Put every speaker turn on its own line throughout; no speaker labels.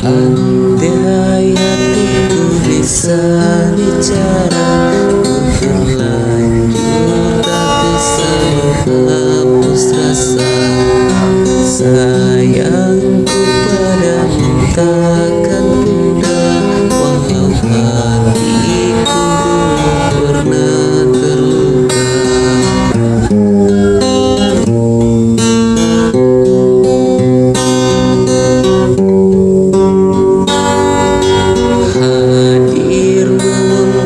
Andai hatiku bisa bicara, ku terlanjur tak bisa menghapus rasa sayangku padamu takkan pudar, walau hatiku dulu pernah terluka. Hadirmu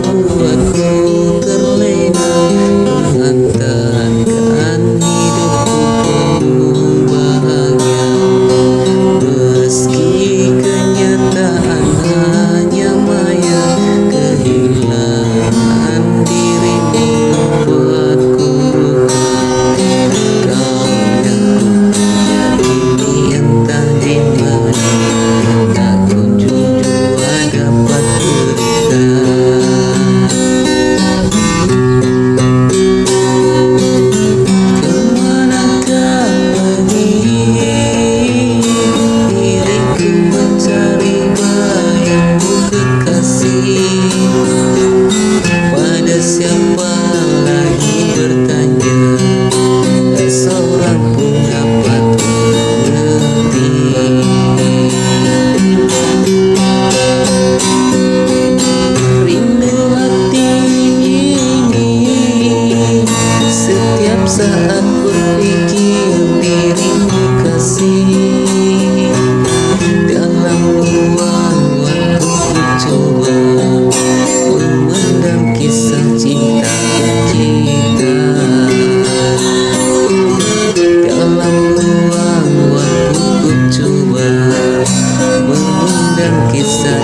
membuatku terlena, menghantarkan hidupku penuh bahagia. Meski kenyataan hanya maya, kehilangan dirimu membuatku luka. Kau yang ini entah di mana, tak kunjung jua dapat berikan. Kemanakah pergi diriku mencari bayangmu kekasih? Pada siapa lagi bertanya, tak seorang pun dapat mengerti. Rindu hati ini setiap saat berpikir dirimu kasih. Dalam luang waktu ku coba memendam kisah cinta kita. Dalam luang waktu ku coba memendam kisah